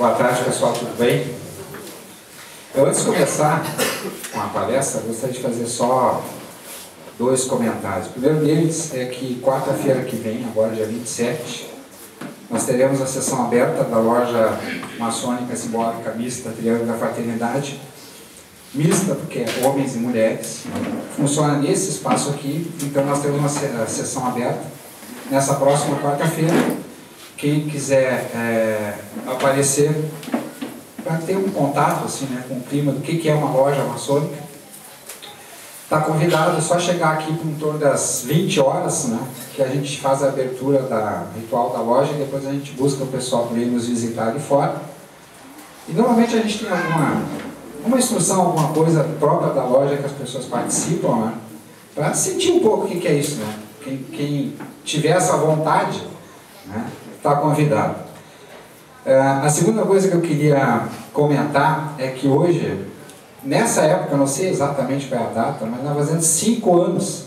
Boa tarde, pessoal, tudo bem? Eu, antes de começar com a palestra, gostaria de fazer só dois comentários. O primeiro deles é que quarta-feira que vem, agora dia 27, nós teremos a sessão aberta da loja maçônica simbólica mista Triângulo da Fraternidade, mista porque é homens e mulheres, funciona nesse espaço aqui, então nós temos uma sessão aberta nessa próxima quarta-feira. Quem quiser aparecer para ter um contato assim, né, com o clima do que é uma loja maçônica, está convidado, é só chegar aqui por em torno das 20 horas, né, que a gente faz a abertura da ritual da loja e depois a gente busca o pessoal para ir nos visitar ali fora. E normalmente a gente tem uma instrução, alguma coisa própria da loja que as pessoas participam, né, para sentir um pouco o que é isso. Né? Quem tiver essa vontade, né, está convidado. A segunda coisa que eu queria comentar é que hoje, nessa época, eu não sei exatamente qual é a data, mas nós fazendo 5 anos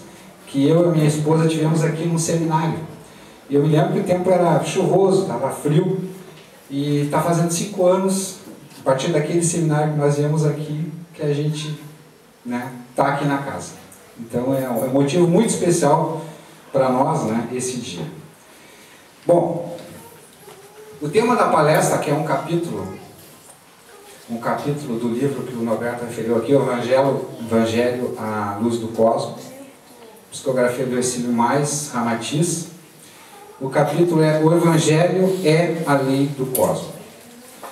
que eu e minha esposa tivemos aqui num seminário. E eu me lembro que o tempo era chuvoso, estava frio, e está fazendo 5 anos, a partir daquele seminário que nós viemos aqui, que a gente está aqui na casa. Então é um motivo muito especial para nós, né, esse dia. Bom, o tema da palestra, que é um capítulo do livro que o Norberto referiu aqui, o Evangelho à Luz do Cosmo, psicografia do Hercílio Mais, Ramatiz. O capítulo é O Evangelho é a Lei do Cosmo.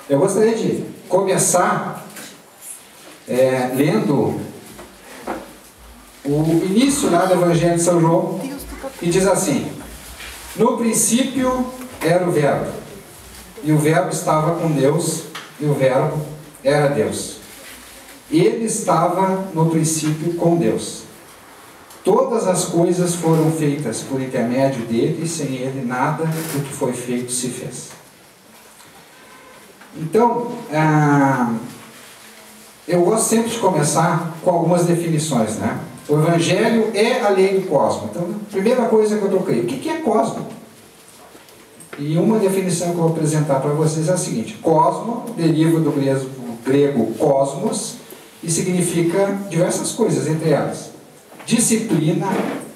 Eu gostaria de começar lendo o início lá do Evangelho de São João, que diz assim: no princípio era o Verbo, e o Verbo estava com Deus, e o Verbo era Deus. Ele estava no princípio com Deus. Todas as coisas foram feitas por intermédio dele, e sem ele nada do que foi feito se fez. Então, eu gosto sempre de começar com algumas definições, né? O Evangelho é a lei do cosmos. Então, a primeira coisa que eu toquei, o que é cosmo? E uma definição que eu vou apresentar para vocês é a seguinte: cosmo deriva do grego cosmos e significa diversas coisas, entre elas disciplina,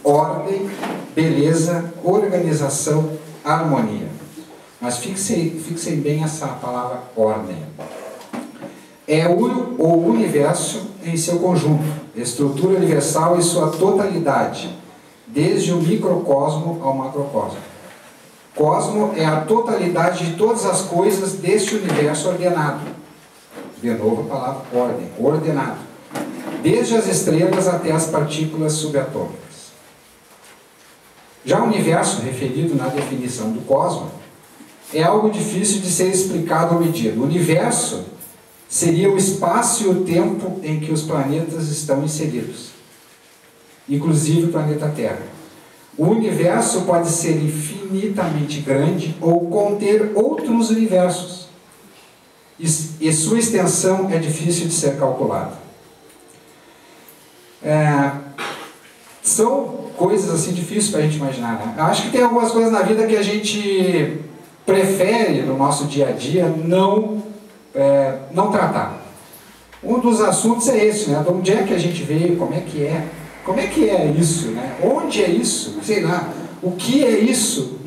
ordem, beleza, organização, harmonia. Mas fixem bem essa palavra ordem. É o universo em seu conjunto, estrutura universal em sua totalidade, desde o microcosmo ao macrocosmo. Cosmo é a totalidade de todas as coisas deste universo ordenado. De novo a palavra ordem, ordenado. Desde as estrelas até as partículas subatômicas. Já o universo, referido na definição do cosmo, é algo difícil de ser explicado ou medido. O universo seria o espaço e o tempo em que os planetas estão inseridos, inclusive o planeta Terra. O universo pode ser infinitamente grande ou conter outros universos, e sua extensão é difícil de ser calculada. São coisas assim difíceis para a gente imaginar, né? Eu acho que tem algumas coisas na vida que a gente prefere no nosso dia a dia não tratar. Um dos assuntos é esse, né? De onde é que a gente veio, como é que é? Como é que é isso, né? Onde é isso? Sei lá. O que é isso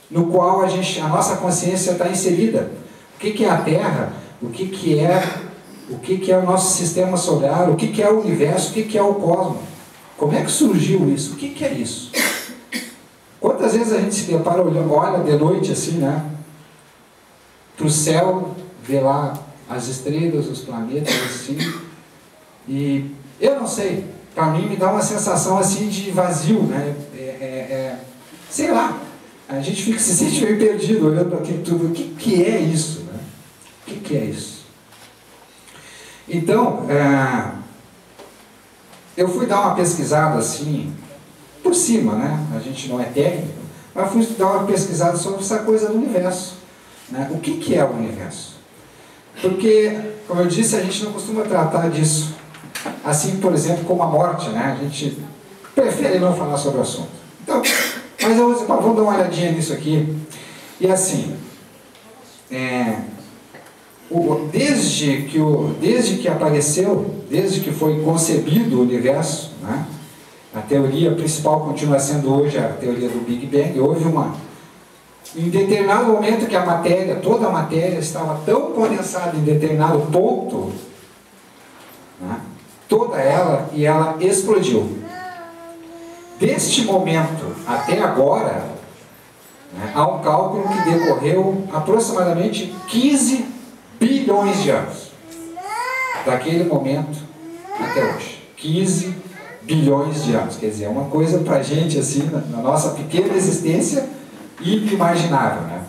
no qual a nossa consciência está inserida? O que é a Terra? O que é o nosso sistema solar? O que é o universo? O que é o cosmos? Como é que surgiu isso? O que é isso? Quantas vezes a gente se depara, olha de noite assim, né, para o céu, vê lá as estrelas, os planetas assim, e eu não sei, para mim me dá uma sensação assim de vazio, né? Sei lá, a gente se sente meio perdido olhando para aquilo tudo. O que é isso, né? O que é isso? Então, eu fui dar uma pesquisada assim, por cima, né? A gente não é técnico, mas fui dar uma pesquisada sobre essa coisa do universo, né? O que é o universo? Porque, como eu disse, a gente não costuma tratar disso assim, por exemplo, como a morte, né? A gente prefere não falar sobre o assunto. Então, mas vamos dar uma olhadinha nisso aqui. E assim, desde que apareceu, desde que foi concebido o universo, né, a teoria principal continua sendo hoje a teoria do Big Bang. Houve em determinado momento que a matéria, toda a matéria estava tão condensada em determinado ponto, né, toda ela, e ela explodiu. Deste momento até agora, né, há um cálculo que decorreu aproximadamente 15 bilhões de anos. Daquele momento até hoje. 15 bilhões de anos. Quer dizer, é uma coisa para a gente, assim, na nossa pequena existência, inimaginável, né?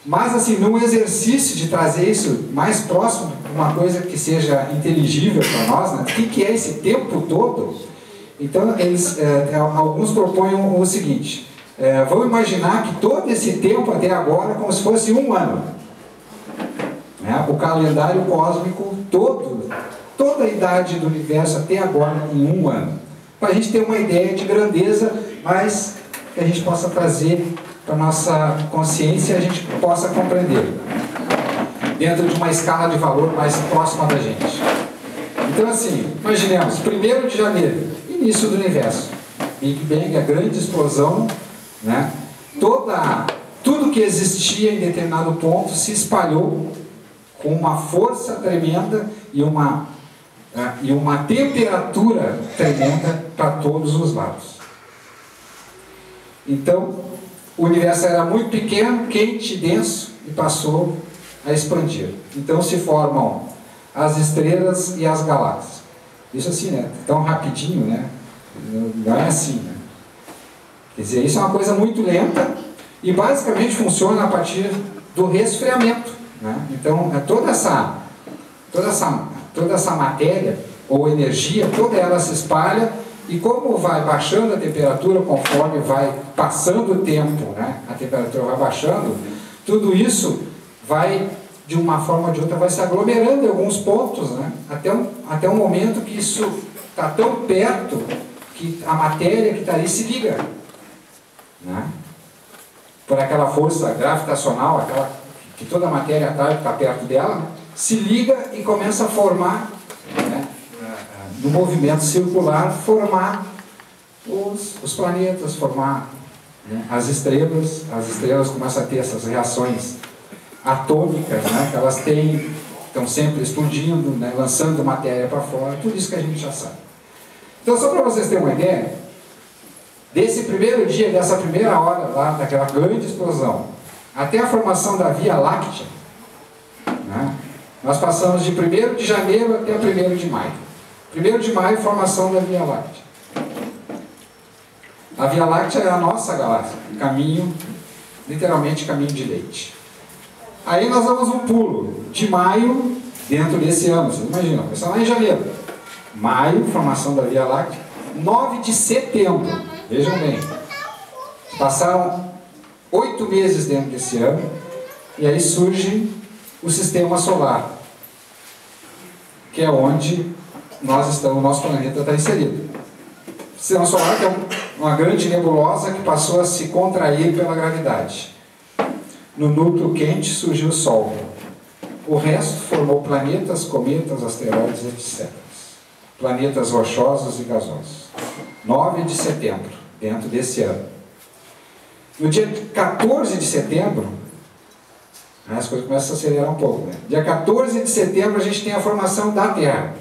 Mas, assim, num exercício de trazer isso mais próximo, uma coisa que seja inteligível para nós, né? O que é esse tempo todo? Então, alguns propõem o seguinte: vamos imaginar que todo esse tempo até agora é como se fosse um ano. Né? O calendário cósmico toda a idade do universo até agora em um ano. Para a gente ter uma ideia de grandeza, mas que a gente possa trazer para a nossa consciência e a gente possa compreender dentro de uma escala de valor mais próxima da gente. Então, assim, imaginemos, 1º de janeiro, início do universo, Big Bang, a grande explosão, né? Tudo que existia em determinado ponto se espalhou com uma força tremenda e uma temperatura tremenda para todos os lados. Então, o universo era muito pequeno, quente, denso, e passou a expandir. Então se formam as estrelas e as galáxias. Isso assim, né? Tão rapidinho, né? Não é assim, né? Quer dizer, isso é uma coisa muito lenta e basicamente funciona a partir do resfriamento, né? Então, toda essa matéria ou energia, toda ela se espalha, e como vai baixando a temperatura, conforme vai passando o tempo, né? A temperatura vai baixando, tudo isso vai, de uma forma ou de outra, vai se aglomerando em alguns pontos, né? Até um momento que isso está tão perto que a matéria que está ali se liga, né? Por aquela força gravitacional, aquela que toda a matéria atrai, que está perto dela, se liga e começa a formar, né, no movimento circular, formar os planetas, formar, né, as estrelas começam a ter essas reações atômicas, né, que elas estão sempre explodindo, né, lançando matéria para fora, tudo isso que a gente já sabe. Então, só para vocês terem uma ideia, desse primeiro dia, dessa primeira hora lá, daquela grande explosão, até a formação da Via Láctea, né, nós passamos de 1º de janeiro até 1º de maio. 1º de maio, formação da Via Láctea. A Via Láctea é a nossa galáxia, caminho, literalmente caminho de leite. Aí nós damos um pulo de maio dentro desse ano, vocês imaginam, começou lá em janeiro. Maio, formação da Via Láctea. 9 de setembro, vejam bem, passaram 8 meses dentro desse ano, e aí surge o Sistema Solar, que é onde nós estamos, o nosso planeta está inserido. O Sistema Solar, que é uma grande nebulosa que passou a se contrair pela gravidade. No núcleo quente surgiu o Sol. O resto formou planetas, cometas, asteroides, etc. Planetas rochosos e gasosos. 9 de setembro, dentro desse ano. No dia 14 de setembro, as coisas começam a acelerar um pouco, né? Dia 14 de setembro a gente tem a formação da Terra.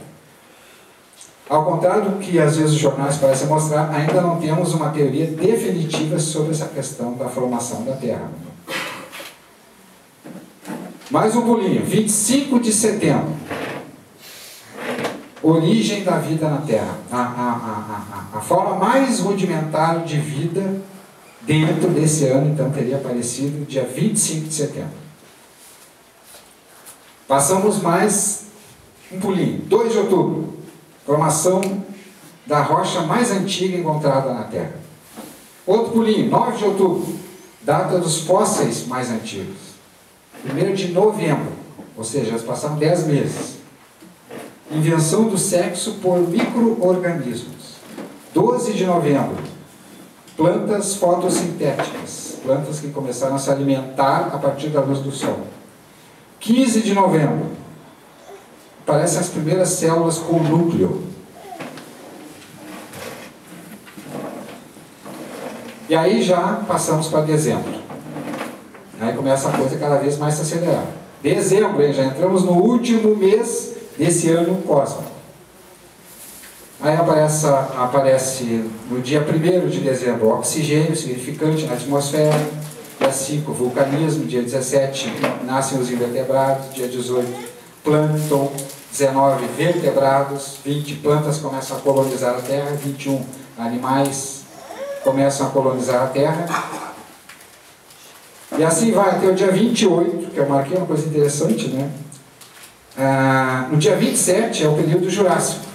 Ao contrário do que às vezes os jornais parecem mostrar, ainda não temos uma teoria definitiva sobre essa questão da formação da Terra. Mais um pulinho, 25 de setembro. Origem da vida na Terra. A forma mais rudimentar de vida dentro desse ano, então, teria aparecido dia 25 de setembro. Passamos mais um pulinho, 2 de outubro, formação da rocha mais antiga encontrada na Terra. Outro pulinho, 9 de outubro, data dos fósseis mais antigos. 1º de novembro, ou seja, já passaram 10 meses. Invenção do sexo por micro-organismos. 12 de novembro, plantas fotossintéticas, plantas que começaram a se alimentar a partir da luz do sol. 15 de novembro, aparecem as primeiras células com núcleo. E aí já passamos para dezembro. Aí começa a coisa cada vez mais a se acelerar. Dezembro, hein? Já entramos no último mês desse ano cósmico. Aí aparece no dia 1º de dezembro, oxigênio significante na atmosfera. Dia 5, vulcanismo. Dia 17, nascem os invertebrados. Dia 18, plâncton. 19, vertebrados. 20, plantas começam a colonizar a Terra. 21, animais começam a colonizar a Terra. E assim vai até o dia 28, que eu marquei uma coisa interessante, né? No dia 27 é o período Jurássico.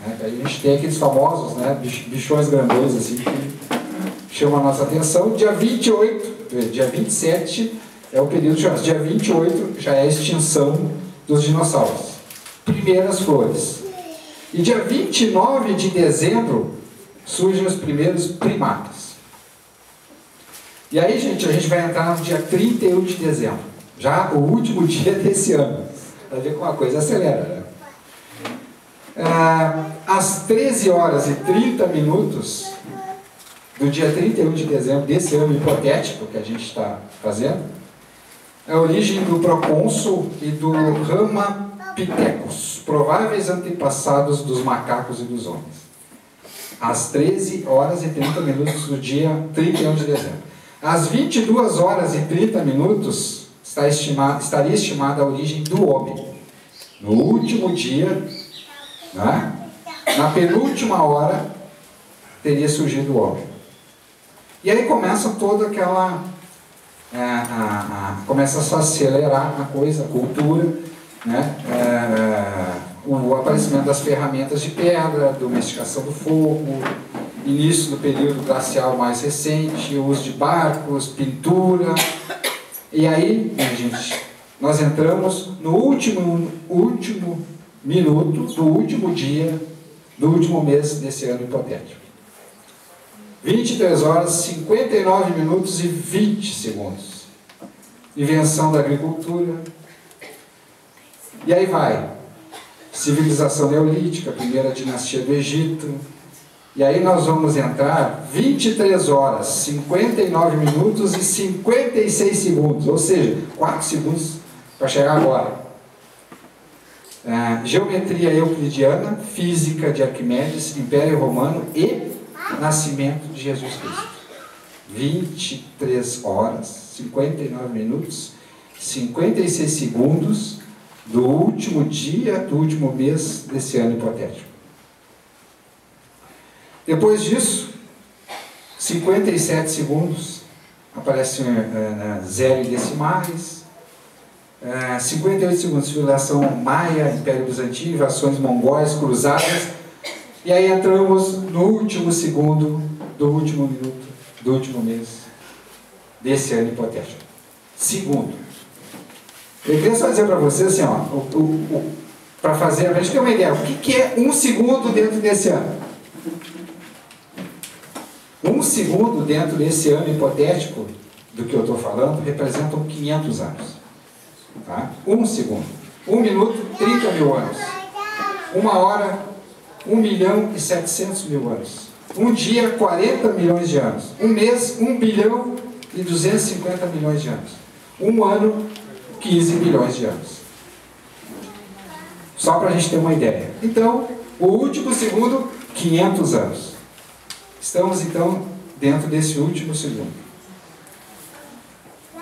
Né? A gente tem aqueles famosos, né, bichões grandões assim, que chamam a nossa atenção. Dia 27 é o período Jurássico. Dia 28 já é a extinção dos dinossauros. Primeiras flores. E dia 29 de dezembro surgem os primeiros primatas. E aí, gente, a gente vai entrar no dia 31 de dezembro, já o último dia desse ano. Vai ver como a coisa acelera, né? Às 13 horas e 30 minutos do dia 31 de dezembro desse ano hipotético que a gente está fazendo, é a origem do procônsul e do Ramapithecus, prováveis antepassados dos macacos e dos homens. Às 13 horas e 30 minutos do dia 31 de dezembro. Às 22 horas e 30 minutos estaria estimada a origem do homem. No último dia, né, na penúltima hora, teria surgido o homem. E aí começa toda aquela... começa a se acelerar a coisa, a cultura, né, o aparecimento das ferramentas de pedra, domesticação do fogo, início do período glacial mais recente, o uso de barcos, pintura. E aí, minha gente, nós entramos no último minuto do último dia do último mês desse ano hipotético. 23 horas, 59 minutos e 20 segundos. Invenção da agricultura. E aí vai. Civilização neolítica, primeira dinastia do Egito. E aí nós vamos entrar 23 horas, 59 minutos e 56 segundos, ou seja, 4 segundos para chegar agora. Geometria euclidiana, física de Arquimedes, Império Romano e nascimento de Jesus Cristo. 23 horas, 59 minutos, 56 segundos do último dia, do último mês desse ano hipotético. Depois disso, 57 segundos, aparece zero e decimais. 58 segundos, civilização maia, Império Bizantino, invasões mongóis, cruzadas. E aí entramos no último segundo do último minuto, do último mês desse ano hipotético. Segundo. Eu queria só dizer para vocês assim, ó, para fazer, a gente ter uma ideia, o que é um segundo dentro desse ano? Um segundo dentro desse ano hipotético do que eu estou falando representam 500 anos. Tá? Um segundo. 1 minuto, 30 mil anos. 1 hora, 1.700.000 anos. Um dia, 40 milhões de anos. Um mês, 1 bilhão e 250 milhões de anos. Um ano, 15 bilhões de anos. Só para a gente ter uma ideia. Então, o último segundo, 500 anos. Estamos, então, dentro desse último segundo.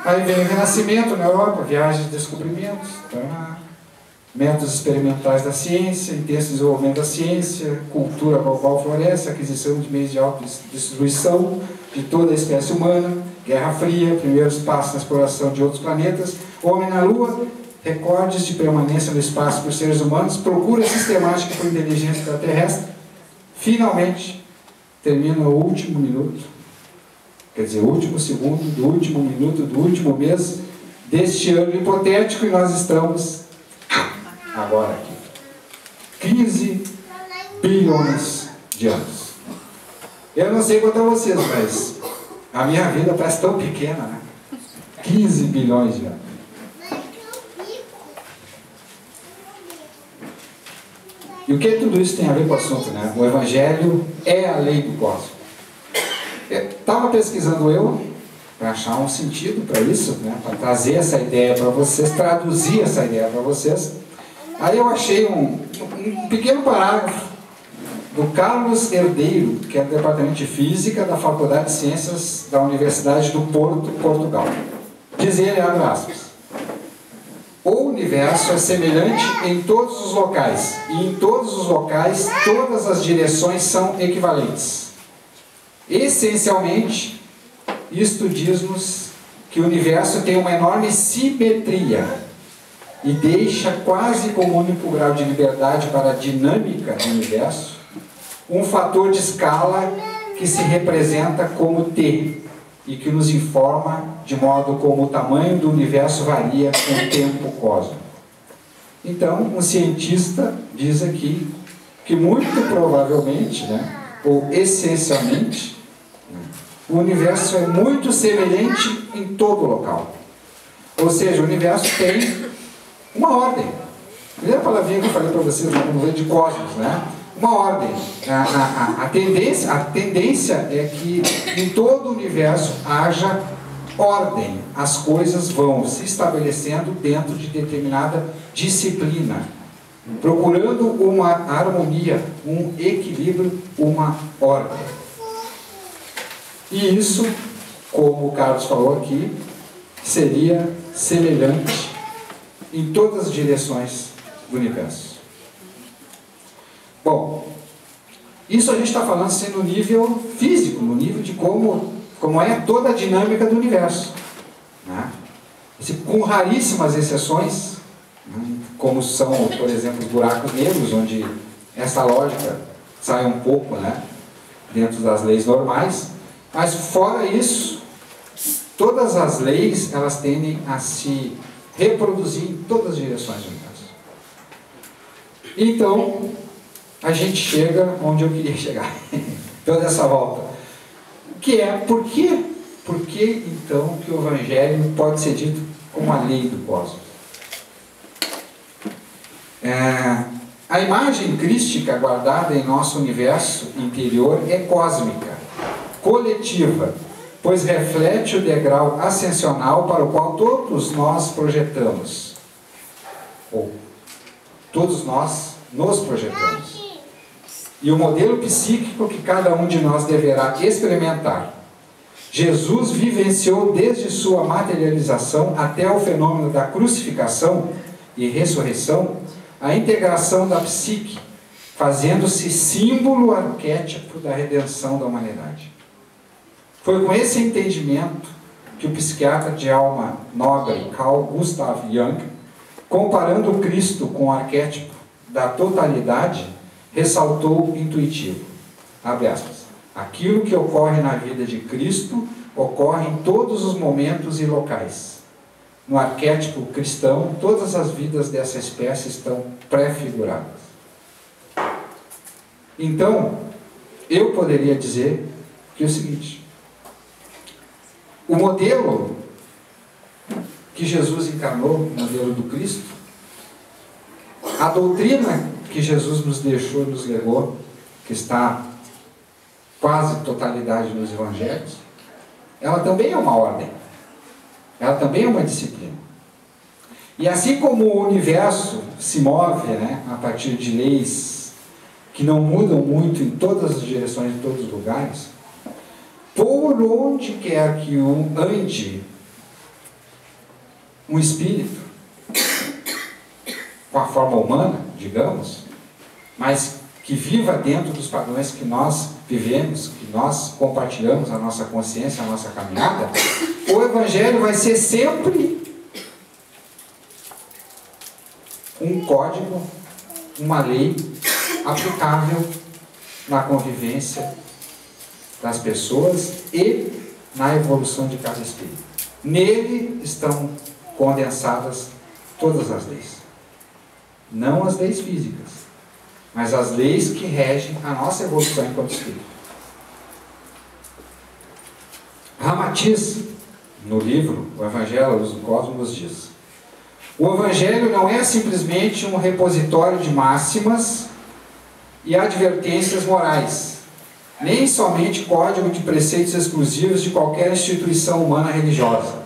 Aí vem o Renascimento na Europa, viagens de descobrimentos, tá? Métodos experimentais da ciência, intenso desenvolvimento da ciência, cultura global floresce, aquisição de meios de autodestruição de toda a espécie humana, Guerra Fria, primeiros passos na exploração de outros planetas, homem na Lua, recordes de permanência no espaço por seres humanos, procura sistemática por inteligência extraterrestre. Finalmente, termina o último minuto, quer dizer, o último segundo do último minuto do último mês deste ano hipotético, e nós estamos agora aqui. 15 bilhões de anos. Eu não sei quanto a vocês, mas a minha vida parece tão pequena, né? 15 bilhões de anos. E o que tudo isso tem a ver com o assunto, né? O Evangelho é a lei do cosmos. Estava pesquisando eu para achar um sentido para isso, né? Para trazer essa ideia para vocês, traduzir essa ideia para vocês. Aí eu achei um pequeno parágrafo do Carlos Herdeiro, que é do Departamento de Física da Faculdade de Ciências da Universidade do Porto, Portugal. Diz ele, abre aspas: o universo é semelhante em todos os locais, e em todos os locais todas as direções são equivalentes. Essencialmente, isto diz-nos que o universo tem uma enorme simetria e deixa quase como único grau de liberdade para a dinâmica do universo um fator de escala que se representa como T e que nos informa de modo como o tamanho do universo varia com o tempo cósmico. Então, um cientista diz aqui que muito provavelmente, né, ou essencialmente, o universo é muito semelhante em todo local. Ou seja, o universo tem uma ordem. Primeira palavrinha que eu falei para vocês no de cosmos, né? Uma ordem. A tendência é que em todo o universo haja ordem. As coisas vão se estabelecendo dentro de determinada disciplina, procurando uma harmonia, um equilíbrio, uma ordem. E isso, como o Carlos falou aqui, seria semelhante em todas as direções do universo. Bom, isso a gente está falando assim no nível físico, no nível de como é toda a dinâmica do universo, né? Com raríssimas exceções, né? Como são, por exemplo, os buracos negros, onde essa lógica sai um pouco, né, dentro das leis normais. Mas fora isso, todas as leis, elas tendem a se reproduzir em todas as direções do universo. Então, a gente chega onde eu queria chegar. Toda essa volta. Que é, por que então que o Evangelho pode ser dito como a lei do cosmos? A imagem crística guardada em nosso universo interior é cósmica, coletiva, pois reflete o degrau ascensional para o qual todos nós projetamos, ou todos nós nos projetamos, e o modelo psíquico que cada um de nós deverá experimentar. Jesus vivenciou desde sua materialização até o fenômeno da crucificação e ressurreição a integração da psique, fazendo-se símbolo arquétipo da redenção da humanidade. Foi com esse entendimento que o psiquiatra de alma nobre Carl Gustav Jung, comparando o Cristo com o arquétipo da totalidade, ressaltou o intuitivo, abre aspas, aquilo que ocorre na vida de Cristo ocorre em todos os momentos e locais. No arquétipo cristão, todas as vidas dessa espécie estão prefiguradas. Então, eu poderia dizer que é o seguinte: o modelo que Jesus encarnou, o modelo do Cristo, a doutrina que Jesus nos deixou, nos legou, que está quase totalidade nos evangelhos, ela também é uma ordem, ela também é uma disciplina. E assim como o universo se move, né, a partir de leis que não mudam muito em todas as direções, em todos os lugares, por onde quer que ande um espírito, com a forma humana, digamos, mas que viva dentro dos padrões que nós vivemos, que nós compartilhamos a nossa consciência, a nossa caminhada, o Evangelho vai ser sempre um código, uma lei aplicável na convivência das pessoas e na evolução de cada espírito. Nele estão condensadas todas as leis. Não as leis físicas, mas as leis que regem a nossa evolução enquanto espírito. Ramatiz, no livro O Evangelho, a Luz do Cosmos, nos diz: o Evangelho não é simplesmente um repositório de máximas e advertências morais, nem somente código de preceitos exclusivos de qualquer instituição humana religiosa,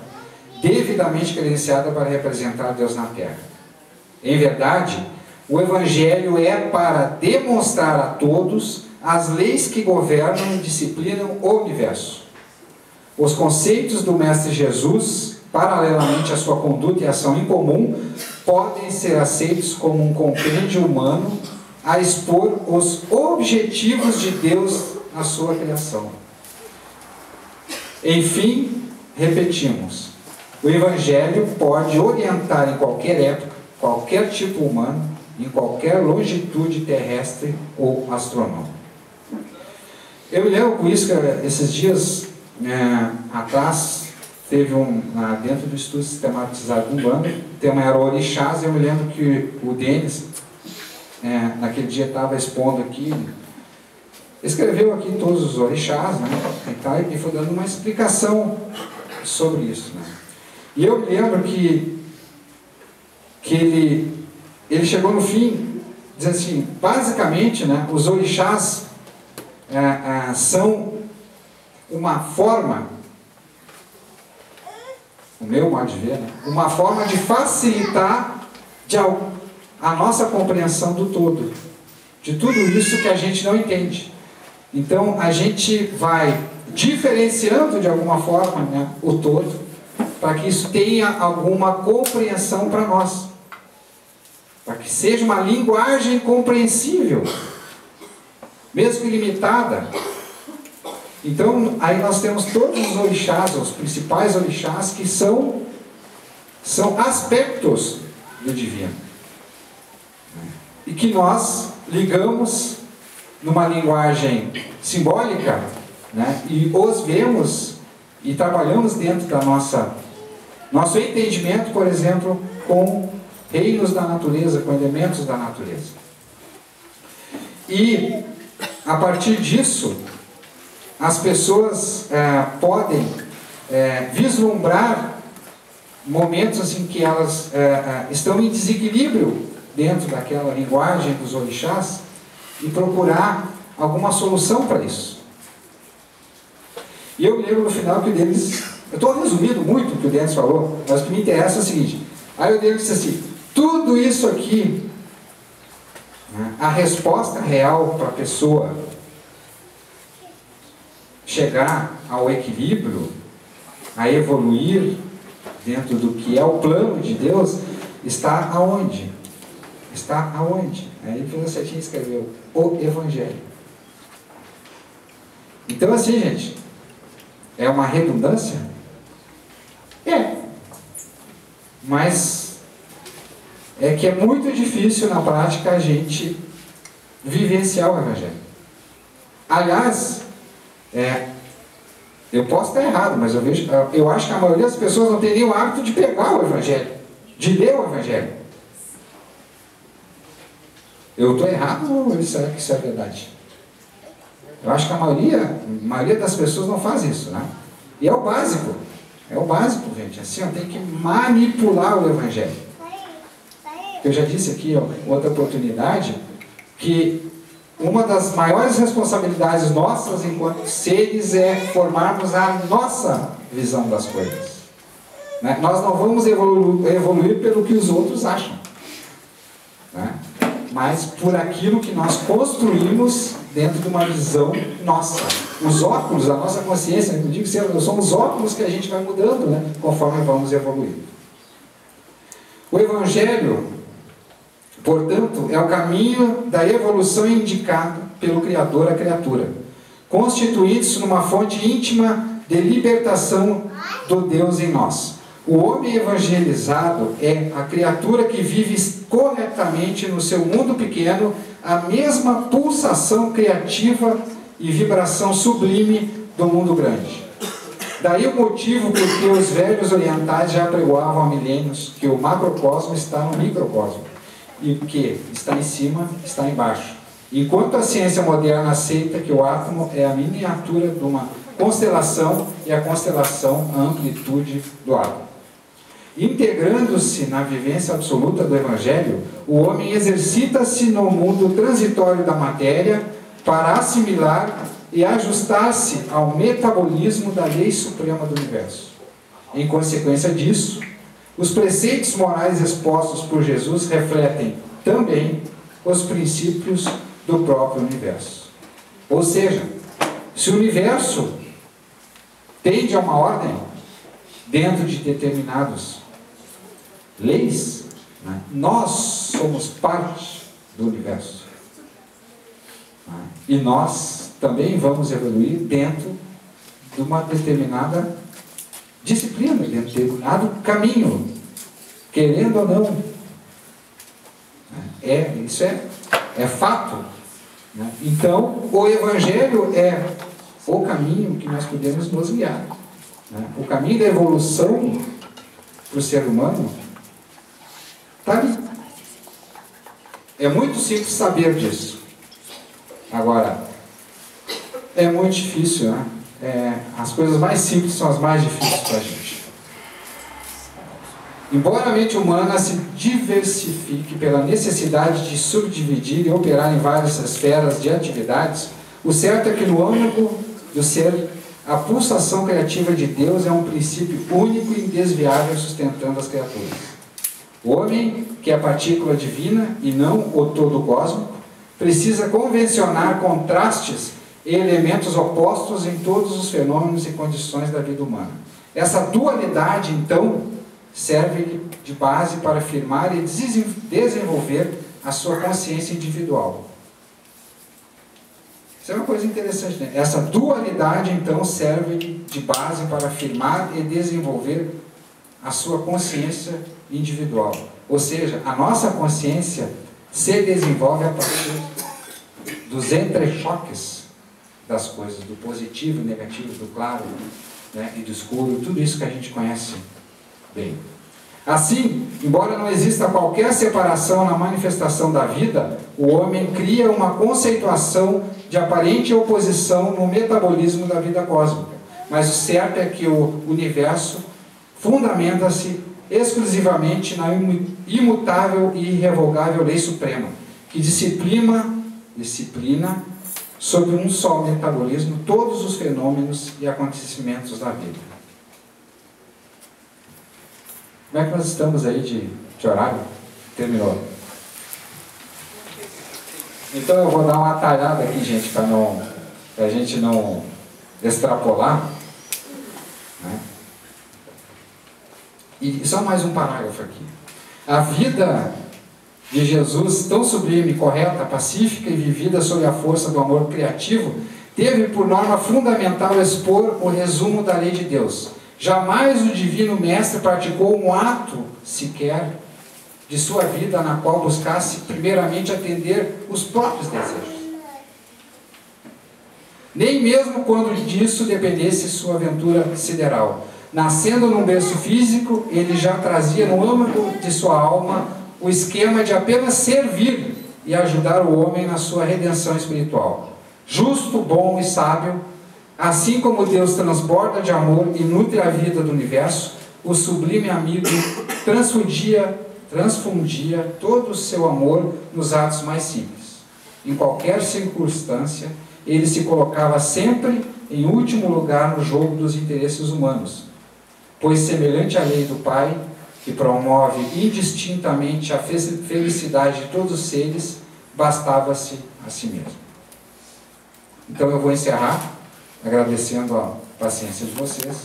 devidamente credenciada para representar Deus na terra. Em verdade, o Evangelho é para demonstrar a todos as leis que governam e disciplinam o universo. Os conceitos do Mestre Jesus, paralelamente à sua conduta e ação em comum, podem ser aceitos como um compêndio humano a expor os objetivos de Deus na sua criação. Enfim, repetimos, o Evangelho pode orientar em qualquer época, qualquer tipo humano, em qualquer longitude terrestre ou astronômica. Eu me lembro com isso que esses dias atrás teve dentro do estudo sistematizado do Umbanda, tem uma era orixás, e eu me lembro que o Denis, naquele dia estava expondo aqui, escreveu aqui todos os orixás, né, e foi dando uma explicação sobre isso, né. E eu me lembro que ele chegou no fim, dizendo assim, basicamente, né, os orixás são uma forma, o meu modo de ver, né, uma forma de facilitar a nossa compreensão do todo, de tudo isso que a gente não entende. Então a gente vai diferenciando de alguma forma, né, o todo, para que isso tenha alguma compreensão para nós, para que seja uma linguagem compreensível, mesmo que limitada. Então aí nós temos todos os orixás, os principais orixás, que são aspectos do divino, e que nós ligamos numa linguagem simbólica, né, e os vemos e trabalhamos dentro da nosso entendimento, por exemplo, com reinos da natureza, com elementos da natureza. E a partir disso, as pessoas podem vislumbrar momentos assim que elas estão em desequilíbrio dentro daquela linguagem dos orixás e procurar alguma solução para isso. E eu me lembro no final que o Denis, eu estou resumindo muito o que o Denis falou, mas o que me interessa é o seguinte, aí o Denis disse assim, tudo isso aqui, né, a resposta real para a pessoa chegar ao equilíbrio, a evoluir dentro do que é o plano de Deus, está aonde? Está aonde? Aí ele fez a setinha e escreveu o Evangelho. Então assim, gente, é uma redundância? É. Mas é que é muito difícil na prática a gente vivenciar o Evangelho. Aliás, eu posso estar errado, mas eu acho que a maioria das pessoas não tem nem o hábito de pegar o Evangelho, de ler o Evangelho. Eu estou errado ou será que isso é verdade? Eu acho que a maioria das pessoas não faz isso, né? E é o básico, gente. Assim, tem que manipular o Evangelho. Eu já disse aqui, outra oportunidade, que uma das maiores responsabilidades nossas enquanto seres é formarmos a nossa visão das coisas, né? Nós não vamos evoluir pelo que os outros acham, né? Mas por aquilo que nós construímos dentro de uma visão nossa. Os óculos, a nossa consciência, eu digo que são os óculos que a gente vai mudando, né, conforme vamos evoluindo. O Evangelho, portanto, é o caminho da evolução indicado pelo Criador à criatura, constituindo-se numa fonte íntima de libertação do Deus em nós. O homem evangelizado é a criatura que vive corretamente no seu mundo pequeno a mesma pulsação criativa e vibração sublime do mundo grande. Daí o motivo por que os velhos orientais já pregoavam há milênios que o macrocosmo está no microcosmo e que está em cima, está embaixo. Enquanto a ciência moderna aceita que o átomo é a miniatura de uma constelação e a constelação a amplitude do átomo. Integrando-se na vivência absoluta do Evangelho, o homem exercita-se no mundo transitório da matéria para assimilar e ajustar-se ao metabolismo da lei suprema do universo. Em consequência disso, os preceitos morais expostos por Jesus refletem também os princípios do próprio universo. Ou seja, se o universo tende a uma ordem dentro de determinadas leis, né, nós somos parte do universo. E nós também vamos evoluir dentro de uma determinada disciplina, dentro de um determinado caminho, querendo ou não. Isso é fato. Né? Então, o Evangelho é o caminho que nós podemos nos guiar. Né? O caminho da evolução para o ser humano está ali. É muito simples saber disso. Agora, é muito difícil, né? As coisas mais simples são as mais difíceis para a gente. Embora a mente humana se diversifique pela necessidade de subdividir e operar em várias esferas de atividades, o certo é que no âmago do ser, a pulsação criativa de Deus é um princípio único e indesviável sustentando as criaturas. O homem, que é a partícula divina e não o todo cósmico, precisa convencionar contrastes e elementos opostos em todos os fenômenos e condições da vida humana. Essa dualidade, então, serve de base para afirmar e desenvolver a sua consciência individual. Isso é uma coisa interessante, né? Essa dualidade, então, serve de base para afirmar e desenvolver a sua consciência individual. Ou seja, a nossa consciência se desenvolve a partir dos entrechoques das coisas, do positivo e negativo, do claro, né, e do escuro, tudo isso que a gente conhece bem. Assim, embora não exista qualquer separação na manifestação da vida, o homem cria uma conceituação de aparente oposição no metabolismo da vida cósmica. Mas o certo é que o universo fundamenta-se exclusivamente na imutável e irrevogável lei suprema, que disciplina sob um só metabolismo todos os fenômenos e acontecimentos da vida. Como é que nós estamos aí de horário? Terminou. Então eu vou dar uma atalhada aqui, gente, para a gente não extrapolar. Né? E só mais um parágrafo aqui. A vida de Jesus, tão sublime, correta, pacífica e vivida sob a força do amor criativo, teve por norma fundamental expor o resumo da lei de Deus. Jamais o Divino Mestre praticou um ato sequer de sua vida na qual buscasse primeiramente atender os próprios desejos. Nem mesmo quando disso dependesse sua aventura sideral. Nascendo num berço físico, ele já trazia no âmago de sua alma o esquema de apenas servir e ajudar o homem na sua redenção espiritual. Justo, bom e sábio, assim como Deus transborda de amor e nutre a vida do universo, o sublime amigo transfundia todo o seu amor nos atos mais simples. Em qualquer circunstância, ele se colocava sempre em último lugar no jogo dos interesses humanos, pois semelhante à lei do Pai, que promove indistintamente a felicidade de todos os seres, bastava-se a si mesmo. Então eu vou encerrar agradecendo a paciência de vocês,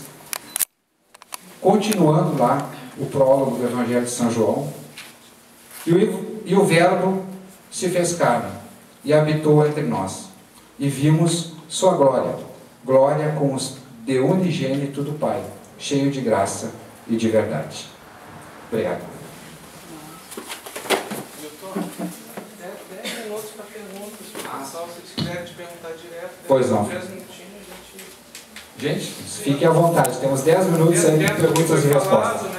continuando lá o prólogo do Evangelho de São João. E o Verbo se fez carne e habitou entre nós, e vimos sua glória, glória como de unigênito do Pai, cheio de graça e de verdade. Obrigado. 10 minutos para perguntas, pessoal, se eles quiserem te perguntar direto. Pois não. 10 minutinhos, Gente, fiquem à vontade, temos 10 minutos aí de perguntas e respostas.